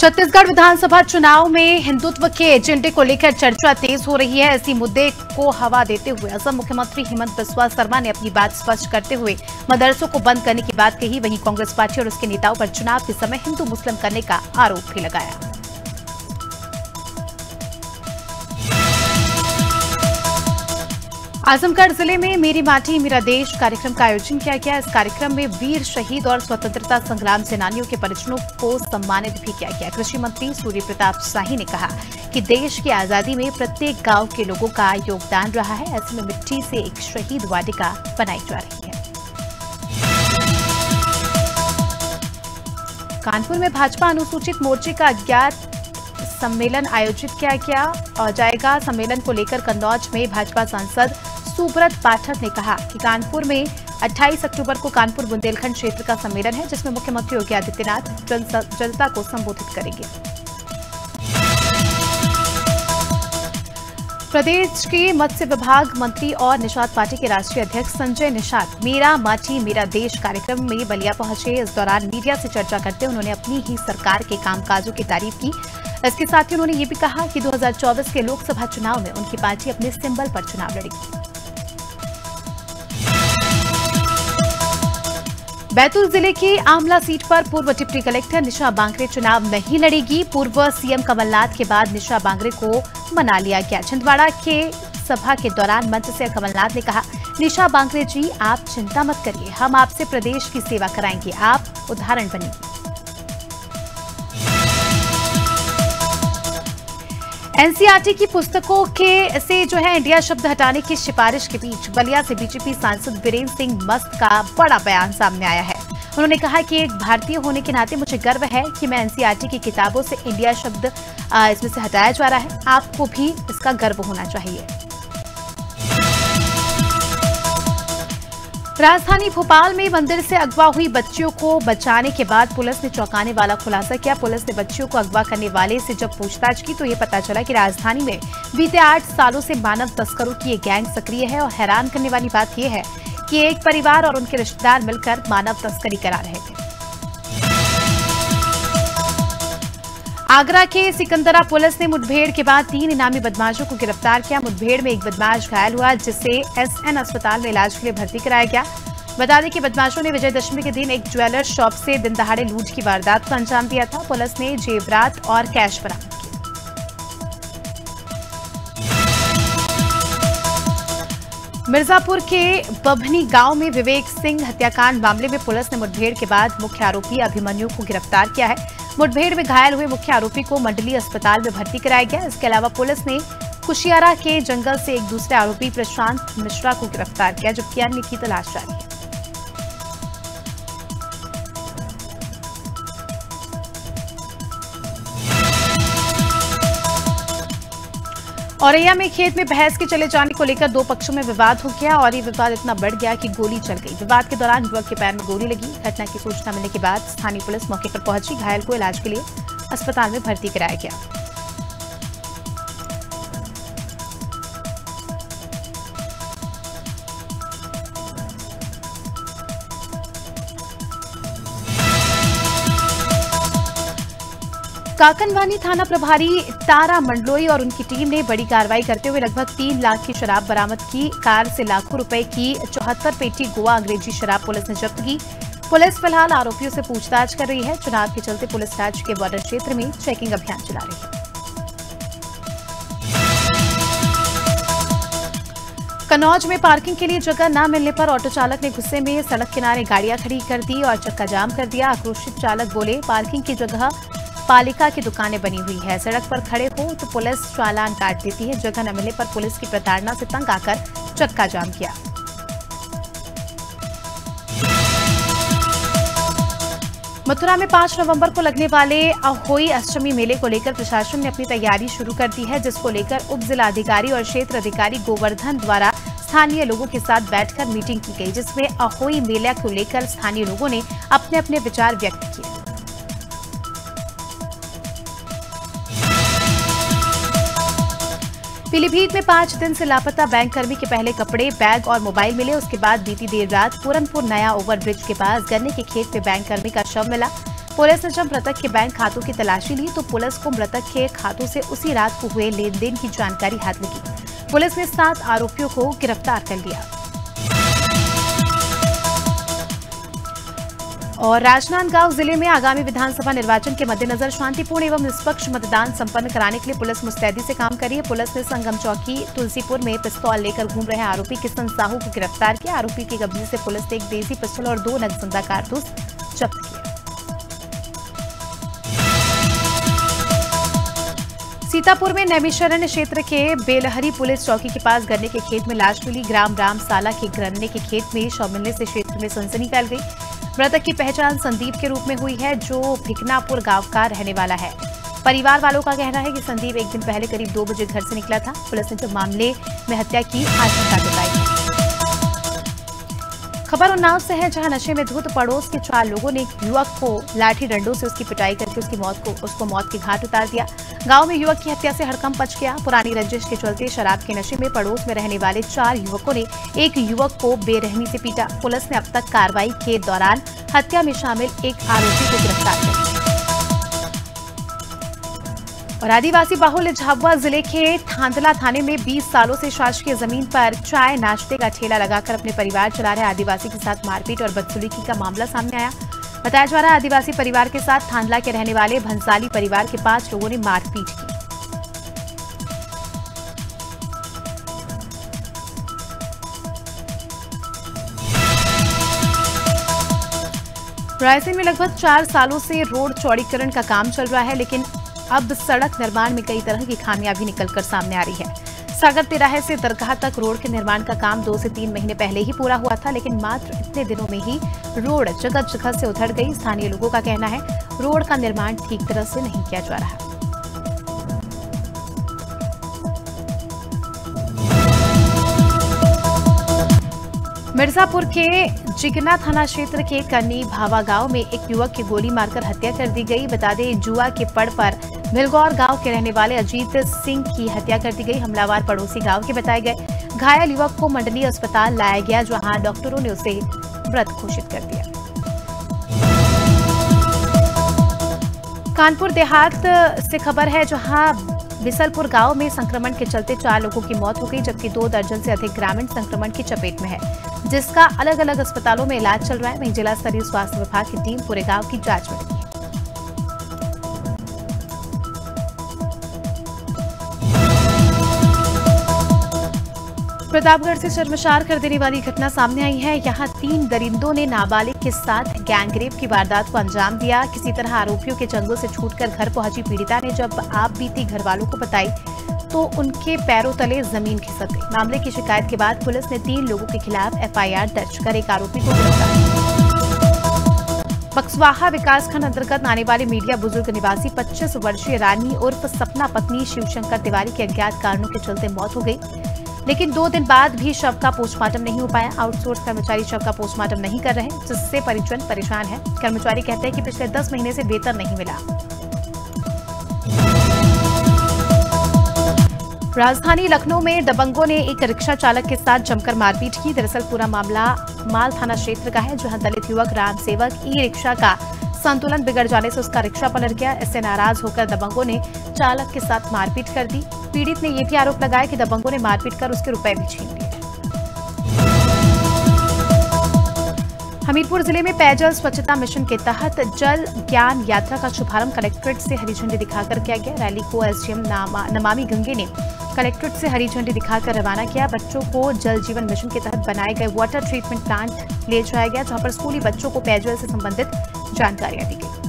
छत्तीसगढ़ विधानसभा चुनाव में हिंदुत्व के एजेंडे को लेकर चर्चा तेज हो रही है। इसी मुद्दे को हवा देते हुए असम मुख्यमंत्री हेमंत बिस्वा शर्मा ने अपनी बात स्पष्ट करते हुए मदरसों को बंद करने की बात कही। वहीं कांग्रेस पार्टी और उसके नेताओं पर चुनाव के समय हिंदू मुस्लिम करने का आरोप भी लगाया। आजमगढ़ जिले में मेरी माटी मेरा देश कार्यक्रम का आयोजन किया गया। इस कार्यक्रम में वीर शहीद और स्वतंत्रता संग्राम सेनानियों के परिजनों को सम्मानित भी किया गया। कृषि मंत्री सूर्य प्रताप शाही ने कहा कि देश की आजादी में प्रत्येक गांव के लोगों का योगदान रहा है। ऐसे में मिट्टी से एक शहीद वाटिका बनाई जा रही है। कानपुर में भाजपा अनुसूचित मोर्चे का अज्ञात सम्मेलन आयोजित किया जाएगा। सम्मेलन को लेकर कन्नौज में भाजपा सांसद सुब्रत पाठक ने कहा कि कानपुर में 28 अक्टूबर को कानपुर बुंदेलखंड क्षेत्र का सम्मेलन है, जिसमें मुख्यमंत्री योगी आदित्यनाथ जनता को संबोधित करेंगे। प्रदेश के मत्स्य विभाग मंत्री और निषाद पार्टी के राष्ट्रीय अध्यक्ष संजय निषाद मेरा माटी मेरा देश कार्यक्रम में बलिया पहुंचे। इस दौरान मीडिया से चर्चा करते उन्होंने अपनी ही सरकार के कामकाजों की तारीफ की। इसके साथ ही उन्होंने ये भी कहा कि 2024 के लोकसभा चुनाव में उनकी पार्टी अपने सिंबल पर चुनाव लड़ेगी। बैतूल जिले की आमला सीट पर पूर्व डिप्टी कलेक्टर निशा बांगरे चुनाव नहीं लड़ेगी। पूर्व सीएम कमलनाथ के बाद निशा बांगरे को मना लिया गया। छिंदवाड़ा के सभा के दौरान मंच से कमलनाथ ने कहा, निशा बांगरे जी आप चिंता मत करिए, हम आपसे प्रदेश की सेवा कराएंगे, आप उदाहरण बनेंगे। एनसीईआरटी की पुस्तकों से इंडिया शब्द हटाने की सिफारिश के बीच बलिया से बीजेपी सांसद वीरेंद्र सिंह मस्त का बड़ा बयान सामने आया है। उन्होंने कहा कि एक भारतीय होने के नाते मुझे गर्व है कि मैं एनसीईआरटी की किताबों से इंडिया शब्द इसमें से हटाया जा रहा है। आपको भी इसका गर्व होना चाहिए। राजधानी भोपाल में मंदिर से अगवा हुई बच्चियों को बचाने के बाद पुलिस ने चौंकाने वाला खुलासा किया। पुलिस ने बच्चियों को अगवा करने वाले से जब पूछताछ की तो ये पता चला कि राजधानी में बीते 8 सालों से मानव तस्करों की ये गैंग सक्रिय है। और हैरान करने वाली बात यह है कि एक परिवार और उनके रिश्तेदार मिलकर मानव तस्करी करा रहे थे। आगरा के सिकंदरा पुलिस ने मुठभेड़ के बाद 3 इनामी बदमाशों को गिरफ्तार किया। मुठभेड़ में एक बदमाश घायल हुआ, जिसे एसएन अस्पताल में इलाज के लिए भर्ती कराया गया। बता दें कि बदमाशों ने विजयदशमी के दिन एक ज्वेलर शॉप से दिन दहाड़े लूट की वारदात को अंजाम दिया था। पुलिस ने जेवरात और कैश बरामद किया। मिर्जापुर के बभनी गांव में विवेक सिंह हत्याकांड मामले में पुलिस ने मुठभेड़ के बाद मुख्य आरोपी अभिमन्यु को गिरफ्तार किया है। मुठभेड़ में घायल हुए मुख्य आरोपी को मंडली अस्पताल में भर्ती कराया गया। इसके अलावा पुलिस ने कुशियारा के जंगल से एक दूसरे आरोपी प्रशांत मिश्रा को गिरफ्तार किया, जबकि अन्य की तलाश जारी है। औरैया में खेत में भैंस के चले जाने को लेकर 2 पक्षों में विवाद हो गया और ये विवाद इतना बढ़ गया कि गोली चल गई। विवाद के दौरान युवक के पैर में गोली लगी। घटना की सूचना मिलने के बाद स्थानीय पुलिस मौके पर पहुंची। घायल को इलाज के लिए अस्पताल में भर्ती कराया गया। काकनवानी थाना प्रभारी तारा मंडलोई और उनकी टीम ने बड़ी कार्रवाई करते हुए लगभग 3 लाख की शराब बरामद की। कार से लाखों रुपए की 74 पेटी गोवा अंग्रेजी शराब पुलिस ने जब्त की। पुलिस फिलहाल आरोपियों से पूछताछ कर रही है। चुनाव के चलते पुलिस राज्य के बॉर्डर क्षेत्र में चेकिंग अभियान चला रही है। कन्नौज में पार्किंग के लिए जगह न मिलने पर ऑटो चालक ने गुस्से में सड़क किनारे गाड़ियां खड़ी कर दी और चक्का जाम कर दिया। आक्रोशित चालक बोले, पार्किंग की जगह पालिका की दुकानें बनी हुई है, सड़क पर खड़े हो तो पुलिस चालान काट देती है। जगह न मिलने पर पुलिस की प्रताड़ना से तंग आकर चक्का जाम किया। मथुरा में 5 नवंबर को लगने वाले अहोई अष्टमी मेले को लेकर प्रशासन ने अपनी तैयारी शुरू कर दी है, जिसको लेकर उप जिलाधिकारी और क्षेत्र अधिकारी गोवर्धन द्वारा स्थानीय लोगों के साथ बैठकर मीटिंग की गई, जिसमें अहोई मेला को लेकर स्थानीय लोगों ने अपने अपने विचार व्यक्त किए। पीलीभीत में 5 दिन से लापता बैंक कर्मी के पहले कपड़े, बैग और मोबाइल मिले। उसके बाद बीती देर रात पूरनपुर नया ओवरब्रिज के पास गन्ने के खेत में बैंक कर्मी का शव मिला। पुलिस ने जब मृतक के बैंक खातों की तलाशी ली तो पुलिस को मृतक के खातों से उसी रात को हुए लेन देन की जानकारी हाथ लगी। पुलिस ने 7 आरोपियों को गिरफ्तार कर लिया। और राजनांदगांव जिले में आगामी विधानसभा निर्वाचन के मद्देनजर शांतिपूर्ण एवं निष्पक्ष मतदान संपन्न कराने के लिए पुलिस मुस्तैदी से काम कर रही है। पुलिस ने संगम चौकी तुलसीपुर में पिस्तौल लेकर घूम रहे आरोपी किशन साहू को गिरफ्तार किया। आरोपी के कब्जे से पुलिस ने एक देसी पिस्तौल और 2 नग जिंदा कारतूस जब्त किए। सीतापुर में नैमिषारण्य क्षेत्र के बेलहरी पुलिस चौकी के पास गन्ने के खेत में लाश मिली। ग्राम रामसाला के गन्ने के खेत में शव मिलने से क्षेत्र में सनसनी फैल गई। मृतक की पहचान संदीप के रूप में हुई है, जो भिकनापुर गांव का रहने वाला है। परिवार वालों का कहना है कि संदीप एक दिन पहले करीब 2 बजे घर से निकला था। पुलिस ने जब मामले में हत्या की आशंका जताई। खबर उन्नाव से है, जहां नशे में धुत पड़ोस के 4 लोगों ने युवक को लाठी डंडों से उसकी पिटाई करके उसको मौत के घाट उतार दिया। गांव में युवक की हत्या से हड़कंप मच गया। पुरानी रंजिश के चलते शराब के नशे में पड़ोस में रहने वाले 4 युवकों ने एक युवक को बेरहमी से पीटा। पुलिस ने अब तक कार्रवाई के दौरान हत्या में शामिल एक आरोपी को गिरफ्तार किया। और आदिवासी बाहुल्य झाबुआ जिले के थांदला थाने में 20 सालों से शासकीय जमीन पर चाय नाश्ते का ठेला लगाकर अपने परिवार चला रहे आदिवासी के साथ मारपीट और बदसलूकी का मामला सामने आया। बताया जा रहा है, आदिवासी परिवार के साथ थांदला के रहने वाले भंसाली परिवार के 5 लोगों ने मारपीट की। रायसेन में लगभग 4 सालों से रोड चौड़ीकरण का काम चल रहा है, लेकिन अब सड़क निर्माण में कई तरह की खामियां भी निकलकर सामने आ रही है। सागर तिराहे से दरगाह तक रोड के निर्माण का काम 2 से 3 महीने पहले ही पूरा हुआ था, लेकिन मात्र इतने दिनों में ही रोड जगह जगह से उधड़ गई। स्थानीय लोगों का कहना है, रोड का निर्माण ठीक तरह से नहीं किया जा रहा। मिर्जापुर के जिगना थाना क्षेत्र के कन्नी भावा गांव में एक युवक की गोली मारकर हत्या कर दी गई। बता दें, जुआ के पड़ पर मिलगौर गांव के रहने वाले अजीत सिंह की हत्या कर दी गई। हमलावर पड़ोसी गांव के बताए गए। घायल युवक को मंडली अस्पताल लाया गया, जहां डॉक्टरों ने उसे मृत घोषित कर दिया। कानपुर देहात से खबर है, जहां बिसलपुर गांव में संक्रमण के चलते 4 लोगों की मौत हो गई, जबकि 2 दर्जन से अधिक ग्रामीण संक्रमण की चपेट में है, जिसका अलग अलग अस्पतालों में इलाज चल रहा है। वहीं जिला स्तरीय स्वास्थ्य विभाग की टीम पूरे गांव की जांच में लगी है। प्रतापगढ़ से शर्मसार कर देने वाली घटना सामने आई है। यहां 3 दरिंदों ने नाबालिग के साथ गैंगरेप की वारदात को अंजाम दिया। किसी तरह आरोपियों के चंगुल से छूटकर घर पहुंची पीड़िता ने जब आप बीती घर वालों को बताई तो उनके पैरों तले जमीन खिसक गई। मामले की शिकायत के बाद पुलिस ने 3 लोगों के खिलाफ FIR दर्ज कर एक आरोपी को गिरफ्तार किया। बक्सवाहा विकासखंड अंतर्गत आने वाले मीडिया बुजुर्ग निवासी 25 वर्षीय रानी उर्फ सपना पत्नी शिवशंकर तिवारी की अज्ञात कारणों के चलते मौत हो गई, लेकिन 2 दिन बाद भी शव का पोस्टमार्टम नहीं हो पाया। आउटसोर्स कर्मचारी शव का पोस्टमार्टम नहीं कर रहे, जिससे परिजन परेशान है। कर्मचारी कहते हैं कि पिछले 10 महीने से वेतन नहीं मिला। राजधानी लखनऊ में दबंगों ने एक रिक्शा चालक के साथ जमकर मारपीट की। दरअसल पूरा मामला माल थाना क्षेत्र का है, जहां दलित युवक राम सेवक ई-रिक्शा का संतुलन बिगड़ जाने से उसका रिक्शा पलट गया। इससे नाराज होकर दबंगों ने चालक के साथ मारपीट कर दी। पीड़ित ने यह भी आरोप लगाया कि दबंगों ने मारपीट कर उसके रुपए भी छीन लिए। हमीरपुर जिले में पेयजल स्वच्छता मिशन के तहत जल ज्ञान यात्रा का शुभारंभ कलेक्ट्रेट से हरी झंडी दिखाकर किया गया। रैली को SDM नमामि गंगे ने कलेक्ट्रेट से हरी झंडी दिखाकर रवाना किया। बच्चों को जल जीवन मिशन के तहत बनाए गए वाटर ट्रीटमेंट प्लांट ले जाया गया, जहां पर स्कूली बच्चों को पेयजल से संबंधित जानकारियां दी गई।